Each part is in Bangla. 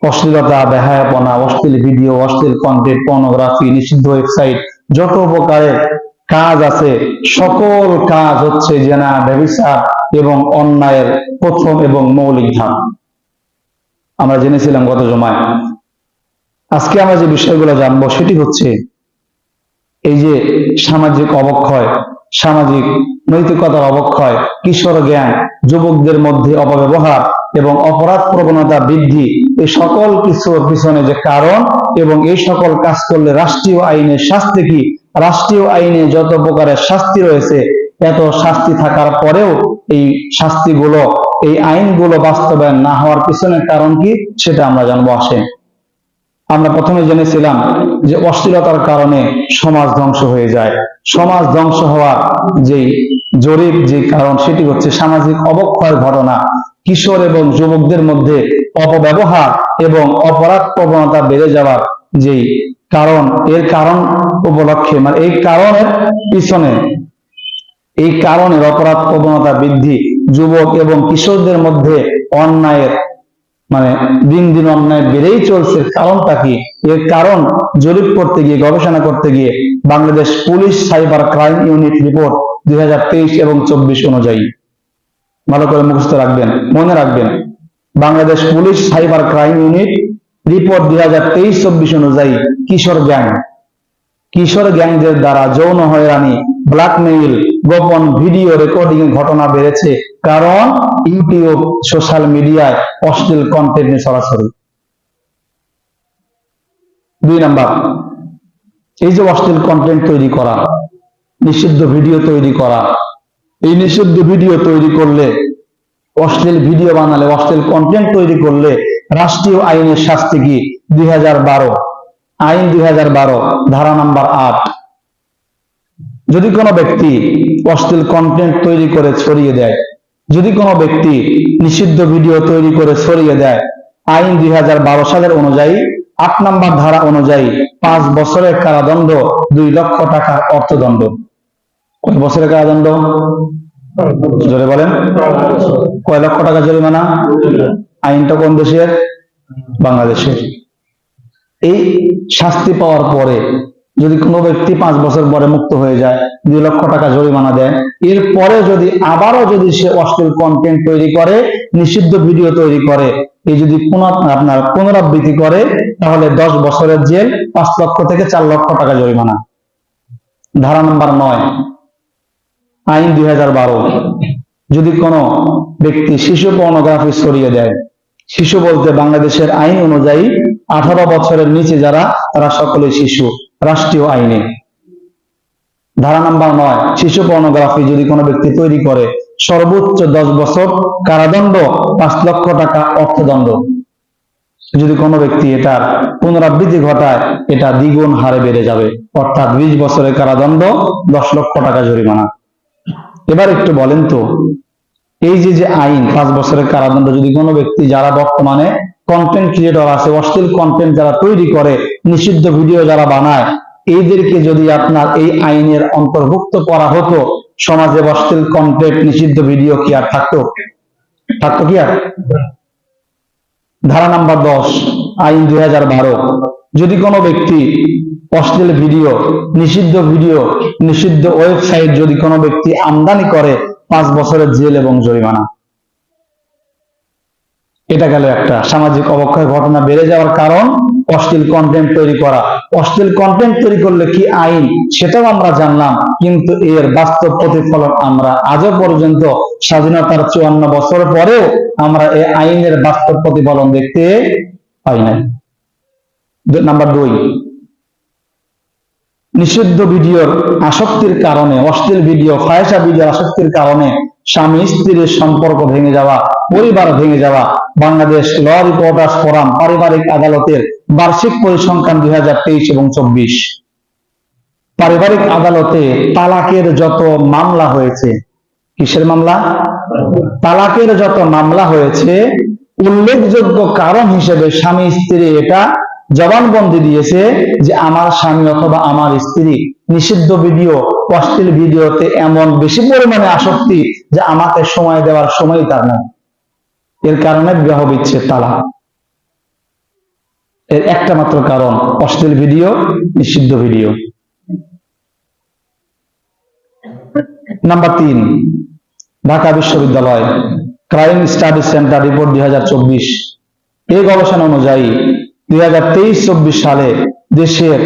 অশ্লীলতা, বেহায়াপনা, অশ্লীল ভিডিও, অশ্লীল কন্টেন্ট, পর্নোগ্রাফি, নিষিদ্ধ ওয়েবসাইট, যত প্রকারের কাজ আছে সকল কাজ হচ্ছে জেনা, ব্যভিচার এবং অন্যায়ের প্রথম এবং মৌলিক ধাপ। আমরা জেনেছিলাম গত জমায়। আজকে আমরা যে বিষয়গুলো জানবো সেটি হচ্ছে এই যে সামাজিক অবক্ষয়, সামাজিক নৈতিকতার অবক্ষয়, কিশোর জ্ঞান, যুবকদের মধ্যে অপব্যবহার এবং অপরাধ প্রবণতা বৃদ্ধি, এই সকল কিছুর পিছনে যে কারণ এবং এই সকল কাজ করলে রাষ্ট্রীয় আইনের শাস্তি কি, রাষ্ট্রীয় আইনে যত প্রকারের শাস্তি রয়েছে এত শাস্তি থাকার পরেও এই শাস্তিগুলো, এই আইনগুলো বাস্তবায়ন না হওয়ার পিছনে কারণ কি সেটা আমরা জানবো। আসেন, আমরা প্রথমে জেনেছিলাম যে অশ্লীলতার কারণে সমাজ ধ্বংস হয়ে যায়। সমাজ ধ্বংস হওয়ার যে জরিপ যে কারণ সেটি হচ্ছে সামাজিক অবক্ষয়ের ঘটনা, কিশোর এবং যুবকদের মধ্যে অপব্যবহার এবং অপরাধ প্রবণতা বেড়ে যাওয়ার যেই কারণ, এর কারণ উপলক্ষে মানে এই কারণের পিছনে, এই কারণের অপরাধ প্রবণতা বৃদ্ধি, যুবক এবং কিশোরদের মধ্যে অন্যায়ের মানে দিন দিন অন্যায় বেড়েই চলছে। কারণটা কি? এর কারণ জরিপ করতে গিয়ে, গবেষণা করতে গিয়ে Bangladesh police cyber crime unit report 2023 এবং 24 অনুযায়ী, ভালো করে মুখস্থ রাখবেন, মনে রাখবেন, Bangladesh police cyber crime unit report 2023-24 অনুযায়ী কিশোর গ্যাংদের দ্বারা যৌন হয়রানি, ব্ল্যাকমেইল, গোপন ভিডিও রেকর্ডিং এর ঘটনা বেড়েছে। কারণ ইউটিউব, সোশ্যাল মিডিয়ায় অশ্লীল কন্টেন্ট সরাসরি। 2 নাম্বার, এই যে অশ্লীল কন্টেন্ট তৈরি করা, নিষিদ্ধ ভিডিও তৈরি করা, এই নিষিদ্ধ ভিডিও তৈরি করলে, অশ্লীল ভিডিও বানালে, অশ্লীল কন্টেন্ট তৈরি করলে রাষ্ট্রীয় আইনের শাস্তি কি? 2012 আইন 2012 ধারা নাম্বার 8, যদি কোনো ব্যক্তি অশ্লীল কন্টেন্ট তৈরি করে ছড়িয়ে দেয়, যদি কোনো ব্যক্তি নিষিদ্ধ ভিডিও তৈরি করে ছড়িয়ে দেয়, আইন 2012 সালের অনুযায়ী 8 নাম্বার ধারা অনুযায়ী 5 বছরের কারাদণ্ড, 2 লক্ষ টাকার অর্থদণ্ড। কয় বছরের কারাদণ্ড? জোরে বলেন। কয় লক্ষ টাকা জরিমানা? আইনটা কোন দেশের? বাংলাদেশের। এই শাস্তি পাওয়ার পরে যদি কোনো ব্যক্তি 5 বছর পরে মুক্ত হয়ে যায়, 2 লক্ষ টাকা জরিমানা দেয়, এরপরে যদি আবারও যদি সে অশ্লীল কন্টেন্ট তৈরি করে, নিষিদ্ধ ভিডিও তৈরি করে, এই যদি আপনার পুনরাবৃত্তি করে, তাহলে 10 বছরের জেল, 5 লক্ষ থেকে 4 লক্ষ টাকা জরিমানা। ধারা নাম্বার 9 আইন 2012, যদি কোনো ব্যক্তি শিশু পর্নোগ্রাফি ছড়িয়ে দেয়, শিশু বলতে বাংলাদেশের আইন অনুযায়ী 18 বছরের নিচে যারা, তারা সকলে শিশু রাষ্ট্রীয় আইনে। ধারা নাম্বার 9, শিশু পর্নোগ্রাফি যদি কোনো ব্যক্তি তৈরি করে, সর্বোচ্চ 10 বছর কারাদণ্ড, 5 লক্ষ টাকা অর্থদণ্ড। যদি কোনো ব্যক্তি এটার পুনরাবৃত্তি ঘটায়, এটা দ্বিগুণ হারে বেড়ে যাবে, অর্থাৎ 20 বছরের কারাদণ্ড, 10 লক্ষ টাকা জরিমানা। এবার একটু বলেন তো, এই যে আইন 5 বছরের কারাদণ্ড, যদি কোনো ব্যক্তি যারা বর্তমানে কন্টেন্ট ক্রিয়েটর আছে, অশ্লীল কন্টেন্ট যারা তৈরি করে, নিষিদ্ধ ভিডিও যারা বানায়, এইদেরকে যদি আপনার এই আইনের অন্তর্ভুক্ত করা হতো, সমাজে অশ্লীল কন্টেন্ট, নিষিদ্ধ ভিডিও কি আর থাকতো? থাকতো কি আর? ধারা নাম্বার 10 আইন 2012, যদি কোনো ব্যক্তি অশ্লীল ভিডিও, নিষিদ্ধ ওয়েবসাইট যদি কোনো ব্যক্তি আমদানি করে, 5 বছরের জেল এবং জরিমানা। এটা গেল একটা সামাজিক অবক্ষয় ঘটনা বেড়ে যাওয়ার কারণ অশ্লীল কন্টেন্ট তৈরি করা। অশ্লীল কন্টেন্ট তৈরি করলে কি আইন সেটাও আমরা জানলাম, কিন্তু এর বাস্তব প্রতিফলন আমরা আজও পর্যন্ত স্বাধীনতার 54 বছর পরেও আমরা এই আইনের বাস্তব প্রতিফলন দেখতে পাই নাই। নাম্বার 2, নিষিদ্ধ ভিডিওর আসক্তির কারণে, অশ্লীল ভিডিও, ফাহিশা ভিডিওর আসক্তির কারণে স্বামী স্ত্রীর সম্পর্ক ভেঙে যাওয়া, পরিবার ভেঙে যাওয়া। বাংলাদেশ ল রিপোর্টার্স ফোরাম পারিবারিক আদালতের বার্ষিক পরিসংখ্যান 2023 এবং 24, পারিবারিক আদালতে তালাকের যত মামলা হয়েছে, কিসের মামলা? তালাকের যত মামলা হয়েছে, উল্লেখযোগ্য কারণ হিসেবে স্বামী স্ত্রী এটা জবানবন্দি দিয়েছে যে আমার স্বামী অথবা আমার স্ত্রী নিষিদ্ধ ভিডিও, অশ্লীল ভিডিওতে এমন বেশি পরিমাণে আসক্তি যে আমাকে সময় দেওয়ার সময় তার নেই। এর কারণে বিবাহ বিচ্ছেদ, তালাক। এর একটা মাত্র কারণ, অশ্লীল ভিডিও, নিষিদ্ধ ভিডিও। নাম্বার 3, ঢাকা বিশ্ববিদ্যালয় ক্রাইম স্টাডি সেন্টার রিপোর্ট 2024। এই গবেষণা অনুযায়ী 2023-24 সালে দেশের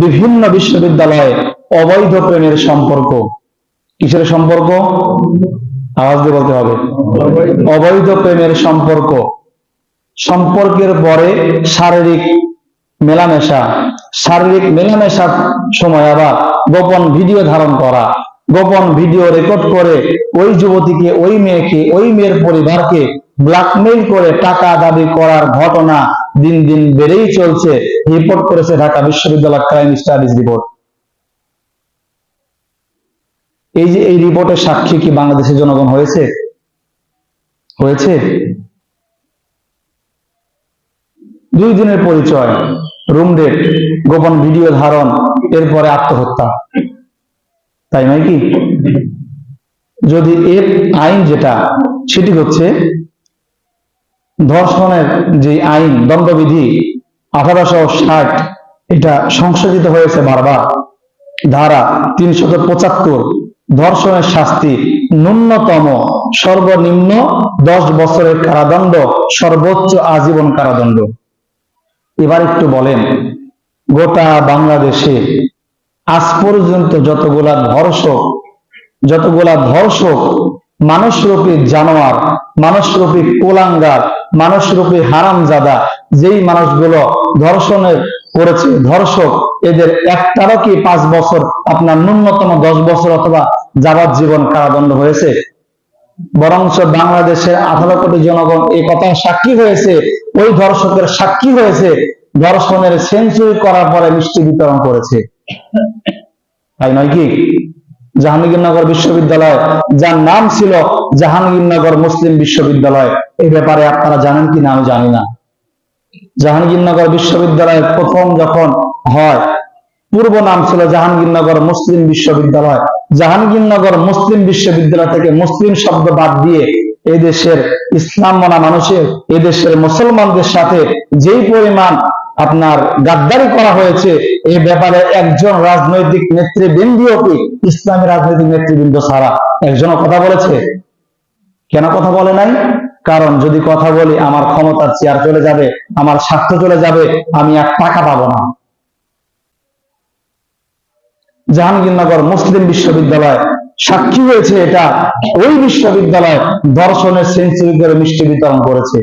বিভিন্ন বিশ্ববিদ্যালয়ে অবৈধ প্রেমের সম্পর্ক, কিসের সম্পর্ক? আওয়াজ দিয়ে বলতে হবে, অবৈধ প্রেমের সম্পর্ক, সম্পর্কের পরে শারীরিক মেলামেশা, শারীরিক মেলামেশার সময় আবার গোপন ভিডিও ধারণ করা, গোপন ভিডিও রেকর্ড করে ওই যুবতীকে, ওই মেয়েকে, ওই মেয়ের পরিবারকে ব্ল্যাকমেইল করে টাকা দাবি করার ঘটনা দিন দিন বেড়েই চলছে, রিপোর্ট করেছে ঢাকা বিশ্ববিদ্যালয় ক্রাইম স্টাডিজ রিপোর্ট। এই যে এই রিপোর্টের সাক্ষী কি বাংলাদেশের জনগণ হয়েছে? হয়েছে? 2 দিনের পরিচয়, রুম ডেট, গোপন ভিডিও ধারণ, এরপরে আত্মহত্যা, তাই নয় কি? যদি এর আইন যেটা, সেটি হচ্ছে ধর্ষণের যে আইন, দণ্ডবিধি 1860, এটা সংশোধিত হয়েছে বারবার। ধারা 375, ধর্ষণের শাস্তি ন্যূনতম সর্বনিম্ন 10 বছরের কারাদণ্ড, সর্বোচ্চ আজীবন কারাদণ্ড। এবার একটু বলেন, গোটা বাংলাদেশে আজ পর্যন্ত যতগুলা ধর্ষক, মানুষরূপী জানোয়ার, মানুষরূপী কোলাঙ্গার, মানুষরূপী হারামজাদা, যেই মানুষগুলো ধর্ষণের করেছে, ধর্ষক, এদের একটারও কি 5 বছর, আপনার ন্যূনতম 10 বছর অথবা যাবজ্জীবন কারাদণ্ড হয়েছে? বরঞ্চ বাংলাদেশের 18 কোটি জনগণ এই কথা সাক্ষী হয়েছে, ওই ধর্ষকের সাক্ষী হয়েছে, ধর্ষণের সেঞ্চুরি করার পরে মিষ্টি বিতরণ করেছে, তাই নয় কি? জাহাঙ্গীরনগর বিশ্ববিদ্যালয়, যার নাম ছিল জাহাঙ্গীরনগর মুসলিম বিশ্ববিদ্যালয়, এই ব্যাপারে আপনারা জানেন কি না আমি জানি না। জাহাঙ্গীরনগর বিশ্ববিদ্যালয় প্রথম যখন হয়, পূর্ব নাম ছিল জাহাঙ্গীরনগর মুসলিম বিশ্ববিদ্যালয়। জাহাঙ্গীরনগর মুসলিম বিশ্ববিদ্যালয় থেকে মুসলিম শব্দ বাদ দিয়ে এদেশের ইসলাম মানা মানুষের, এদেশের মুসলমানদের সাথে যেই পরিমাণ আপনার গাদ্দারি করা হয়েছে, এই ব্যাপারে একজন রাজনৈতিক নেতৃবৃন্দও কি ইসলামী রাজনৈতিক নেতৃবৃন্দ ছাড়া একজনও কথা বলেছে? কেন কথা বলে নাই? কারণ যদি কথা বলি আমার ক্ষমতার চেয়ার চলে যাবে, আমার স্বার্থ চলে যাবে, আমি আর টাকা পাবো না। জাহাঙ্গীরনগর মুসলিম বিশ্ববিদ্যালয় সাক্ষী হয়েছে, এটা ওই বিশ্ববিদ্যালয় ধর্ষণের সেঞ্চুরি করে মিষ্টি বিতরণ করেছে।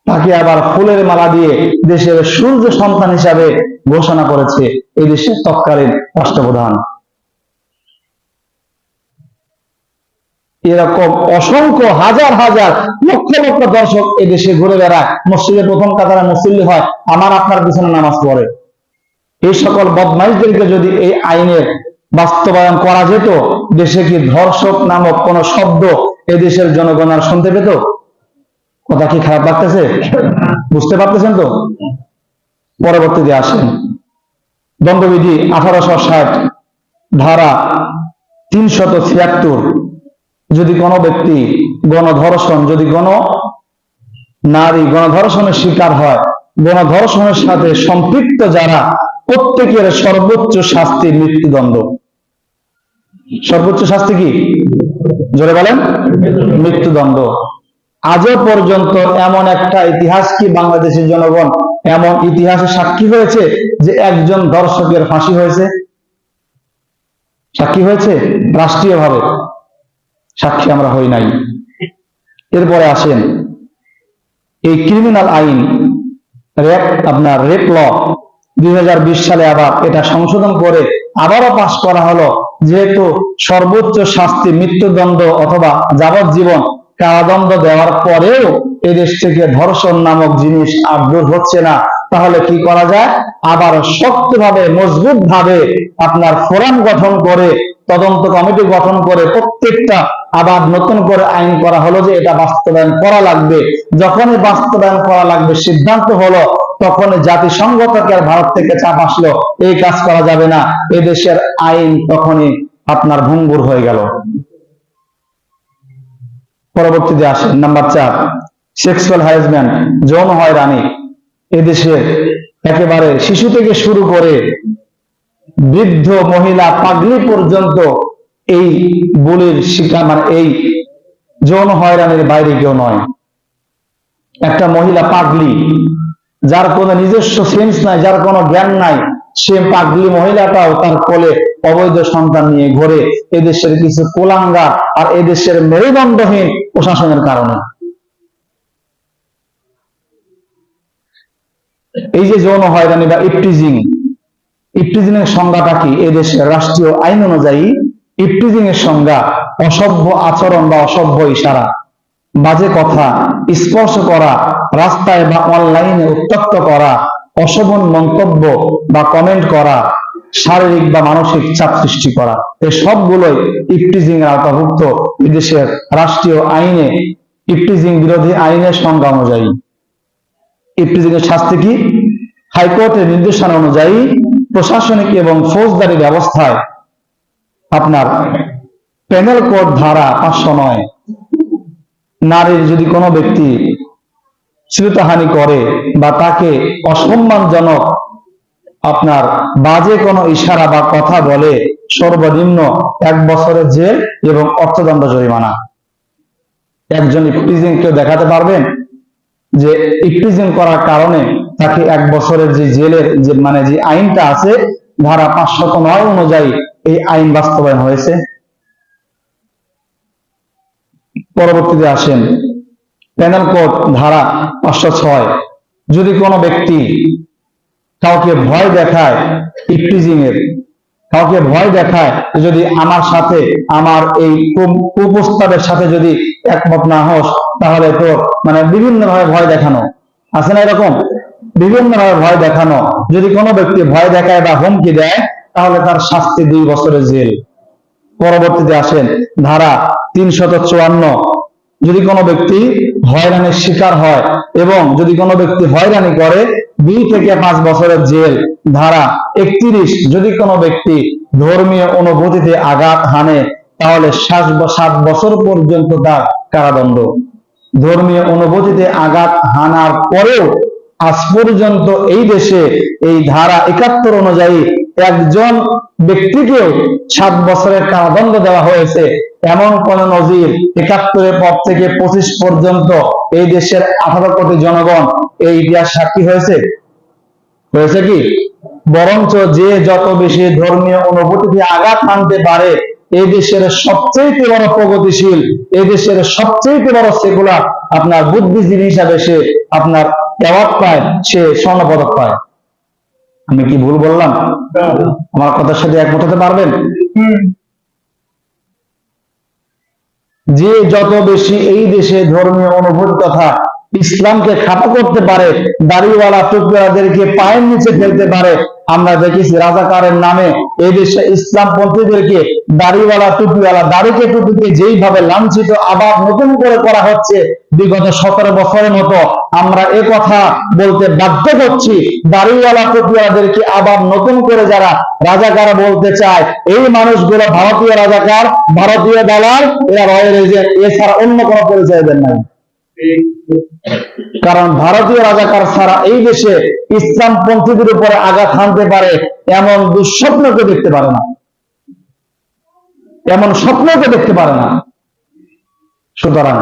তাকে আবার ফুলের মালা দিয়ে দেশের সূর্য সন্তান হিসাবে ঘোষণা করেছে এই দেশের তৎকালীন রাষ্ট্রপ্রধান। এরকম অসংখ্য হাজার হাজার লক্ষ লক্ষ দর্শক এই দেশে ঘুরে বেড়ায়, মসজিদে প্রথম কাতারে মুসল্লি হয়, আমার আপনার পিছনে নামাজ পড়ে। এই সকল বদমাইশদেরকে যদি এই আইনের বাস্তবায়ন করা যেত, দেশে কি ধর্ষক নামক কোন শব্দ এদেশের জনগণ আর শুনতে পেত? কথা কি খারাপ লাগতেছে? বুঝতে পারতেছেন তো? পরবর্তীতে আসেন, দণ্ডবিধি 1860 ধারা 376, যদি কোনো ব্যক্তি গণধর্ষণ, যদি কোনো নারী গণধর্ষণের শিকার হয়, গণধর্ষণের সাথে সম্পৃক্ত যারা, প্রত্যেকের সর্বোচ্চ শাস্তি মৃত্যুদণ্ড। সর্বোচ্চ শাস্তি কি? জোরে বলেন। মৃত্যুদণ্ড। আজও পর্যন্ত এমন একটা ইতিহাস কি বাংলাদেশের জনগণ এমন ইতিহাসে সাক্ষী হয়েছে যে একজন ধর্ষকের ফাঁসি হয়েছে? সাক্ষী হয়েছে? রাষ্ট্রীয়ভাবে সাক্ষী আমরা হই নাই। এরপরে আসেন, এই ক্রিমিনাল আইন আপনার রেপ ল 2020 সালে আবার এটা সংশোধন করে আবারও পাশ করা হলো, যেহেতু সর্বোচ্চ শাস্তি মৃত্যুদণ্ড অথবা যাবজ্জীবন কারাদণ্ড দেওয়ার পরেও এদেশ থেকে ধর্ষণ নামক জিনিস আর দূর হচ্ছে না, তাহলে কি করা যায়? আবার শক্তভাবে, মজবুত ভাবে আপনার ফোরাম গঠন করে, তদন্ত কমিটি গঠন করে প্রত্যেকটা আবার নতুন করে আইন করা হলো যে এটা বাস্তবায়ন করা লাগবে। যখনই বাস্তবায়ন করা লাগবে সিদ্ধান্ত হলো, তখন জাতিসংঘ থেকে আর ভারত থেকে চাপ আসলো, এই কাজ করা যাবে না, এদেশের আইন তখনই আপনার ভঙ্গুর হয়ে গেল। পরবর্তীতে আসেন নাম্বার 4, সেক্সুয়াল হ্যারাসমেন্ট, যৌন হয়রানি। এদেশে একেবারে শিশু থেকে শুরু করে বৃদ্ধ মহিলা পাগলি পর্যন্ত এই বুলির শিকার, মানে এই যৌন হয়রানির বাইরে কেউ নয়। একটা মহিলা পাগলি, যার কোনো নিজস্ব সেন্স নাই, যার কোনো জ্ঞান নাই, সে পাগলি মহিলাটাও তার কোলে অবৈধ সন্তান নিয়ে ঘোরে এদেশের কিছু কুলাঙ্গার আর এদেশের মেরুদণ্ডহীন প্রশাসনের কারণে। এই যে যৌন হয়রানি বা ইফটিজিং, ইফটিজিং এর সংজ্ঞাটা কি? এদেশের রাষ্ট্রীয় আইন অনুযায়ী ইফটিজিং এর সংজ্ঞা অসভ্য আচরণ বা অসভ্য ইশারা, বাজে কথা, স্পর্শ করা, রাস্তায় বা অনলাইনে উত্ত্যক্ত করা, অশোভন মন্তব্য বা কমেন্ট করা, শারীরিক বা মানসিক চাপ সৃষ্টি করা, এই সবগুলোই ইফটিজিং এর আওতাভুক্ত বিদেশের রাষ্ট্রীয় আইনে, ইফটিজিং বিরোধী আইনের সংজ্ঞা অনুযায়ী। ইফটিজিং এর শাস্তি কি? হাইকোর্টের নির্দেশনা অনুযায়ী প্রশাসনিক এবং ফৌজদারি ব্যবস্থায় আপনার পেনাল কোড ধারা 509, নারীর যদি কোনো ব্যক্তি শ্লীলতাহানি করে বা তাকে অসম্মানজনক আপনার বাজে কোনো ইশারা বা কথা বলে, সর্বনিম্ন 1 বছরের জেল এবং অর্থদণ্ড জরিমানা। একজন ইফটিজিং কেউ দেখাতে পারবেন যে ইফটিজিং করার কারণে তাকে 1 বছরের যে জেলের যে মানে যে আইনটা আছে ধারা 509 অনুযায়ী এই আইন বাস্তবায়ন হয়েছে? পরবর্তীতে আসেন পেনাল কোড ধারা 506, যদি কোনো ব্যক্তি কাউকে ভয় দেখায়, ইফটিজিং এর কাউকে ভয় দেখায়, যদি আমার সাথে আমার এই কুপ্রস্তাবের সাথে যদি একমত না হোস তাহলে তো মানে বিভিন্ন ভাবে ভয় দেখানো আছে না, এরকম বিভিন্ন ভাবে ভয় দেখানো, যদি কোনো ব্যক্তি ভয় দেখায় বা হুমকি দেয় তাহলে তার শাস্তি 2 বছরের জেল। পরবর্তীতে আসেন ধারা 354, যদি কোনো ব্যক্তি হয়রানির শিকার হয় এবং যদি কোনো ব্যক্তি হয়রানি করে 2 থেকে 5 বছরের জেল। ধারা 31, যদি কোনো ব্যক্তি ধর্মীয় অনুভূতিতে আঘাত হানে তাহলে 7 বছর পর্যন্ত তার কারাদণ্ড। ধর্মীয় অনুভূতিতে আঘাত হানার পরেও আজ পর্যন্ত এই দেশে এই ধারা 71 অনুযায়ী একজন ব্যক্তিকেও 7 বছরের কারাদণ্ড দেওয়া হয়েছে এমন কোন নজির 71 পর থেকে 25 পর্যন্ত এই দেশের 18 কোটি জনগণ এই ইতিহাস সাক্ষী হয়েছে? হয়েছে কি? বরঞ্চ যে যত বেশি ধর্মীয় অনুভূতিতে আঘাত হানতে পারে এই দেশের সবচেয়ে বড় প্রগতিশীল, এই দেশের সবচেয়ে বড় সেকুলার আপনার বুদ্ধিজীবী হিসাবে সে আপনার অ্যাওয়ার্ড পায়, সে স্বর্ণপদক পায়। আমি কি ভুল বললাম? আমার কথার সাথে একমত হতে পারবেন? যে যত বেশি এই দেশে ধর্মীয় অনুভূতি তথা ইসলামকে খাটো করতে পারে, দাড়িওয়ালা টুপিওয়ালাদেরকে পায়ের নিচে ফেলতে পারে। আমরা দেখেছি রাজাকারের নামে এই দেশে ইসলামপন্থীদেরকে দাড়িওয়ালা টুপিওয়ালা দাড়িকে টুপিকে যেইভাবে লাঞ্ছিত আবার নতুন করে করা হচ্ছে বিগত 17 বছরের মতো, আমরা এ কথা বলতে বাধ্য করছি দাড়িওয়ালা টুপিওয়ালাদেরকে আবার নতুন করে যারা রাজাকার বলতে চায় এই মানুষগুলো ভারতীয় রাজাকার, ভারতীয় দালাল, এরা রয়্যাল এজেন্ট, এছাড়া অন্য কোনো পরিচয় দেন নাই। কারণ ভারতীয় রাজাকার ছাড়া এই দেশে ইসলামপন্থীদের উপরে আঘাত হানতে পারে এমন দুঃস্বপ্নকে দেখতে পারে না, এমন স্বপ্নকে দেখতে পারে না। সুতরাং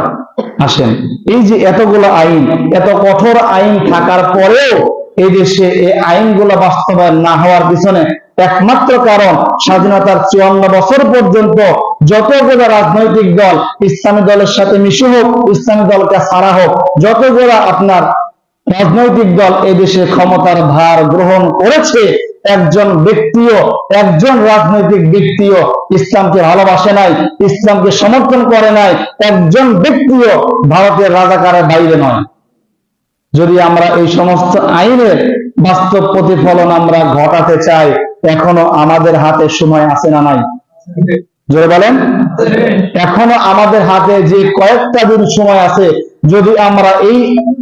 আসেন, এই যে এতগুলো আইন, এত কঠোর আইন থাকার পরেও এই দেশে এই আইনগুলো বাস্তবায়ন না হওয়ার পিছনে একমাত্র কারণ স্বাধীনতার 54 বছর পর্যন্ত যতগুলো রাজনৈতিক দল ইসলামী দলের সাথে মিশে হোক, ইসলামী দলকে ছাড়া হোক, যতগুলো আপনার রাজনৈতিক দল এই দেশে ক্ষমতার ভার গ্রহণ করেছে, একজন ব্যক্তিও, একজন রাজনৈতিক ব্যক্তিও ইসলামকে ভালোবাসে নাই, ইসলামকে সমর্থন করে নাই, একজন ব্যক্তিও ভারতের রাজাকারের বাইরে নয়। যদি আমরা এই সমস্ত আইনের বাস্তব প্রতিফলন আমরা ঘটাতে চাই, এখনো আমাদের হাতে সময় আছে না নাই? জোরে বলেন। এখনো আমাদের হাতে যে কয়েকটা দিন সময় আছে, যদি আমরা এই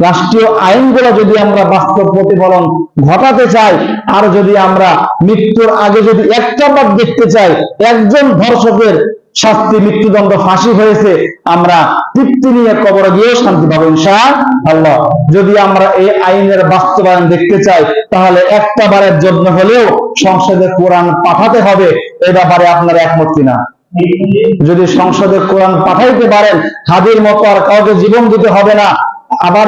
রাষ্ট্রীয় আইনগুলো যদি আমরা বাস্তব প্রতিফলন ঘটাতে চাই, আর যদি আমরা মৃত্যুর আগে যদি একটা বার দেখতে চাই একজন ধর্ষকের শাস্তি, মৃত্যুদণ্ড, ফাঁসি হয়েছে, আমরা তৃপ্তি নিয়ে কবরে গিয়ে শান্তি পাবো ইনশাআল্লাহ। যদি আমরা এই আইনের বাস্তবায়ন দেখতে চাই, তাহলে একটা বারের জন্য হলেও সংসদে কোরআন পাঠাতে হবে। এই ব্যাপারে আপনারা একমত কিনা? যদি সংসদে কোরআন পাঠাইতে পারেন, হাদির মতো আর কাউকে জীবন দিতে হবে না। আবার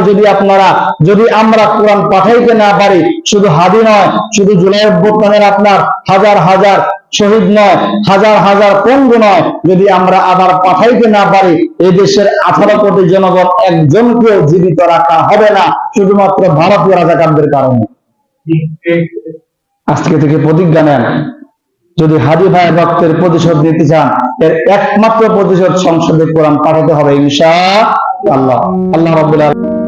যদি আমরা কোরআন পাঠাইতে না পারি, শুধু হাদি নয়, শুধু জুলাই অভ্যুত্থানের আপনার হাজার হাজার শহীদ নয়, হাজার হাজার পঙ্গু নয়, যদি আমরা আবার পাঠাইতে না পারি, এই দেশের 18 কোটি জনগণ একজনকেও জীবিত রাখা হবে না, শুধুমাত্র ভারতীয় রাজাকারদের কারণে। আজকে থেকে প্রতিজ্ঞা নেন, যদি হাদি ভাই ভক্তের প্রতিশোধ নিতে চান, এর একমাত্র প্রতিশোধ সংসদে কোরআন পাঠাতে হবে ইনশাআল্লাহ। আল্লাহ রাব্বুল আলামিন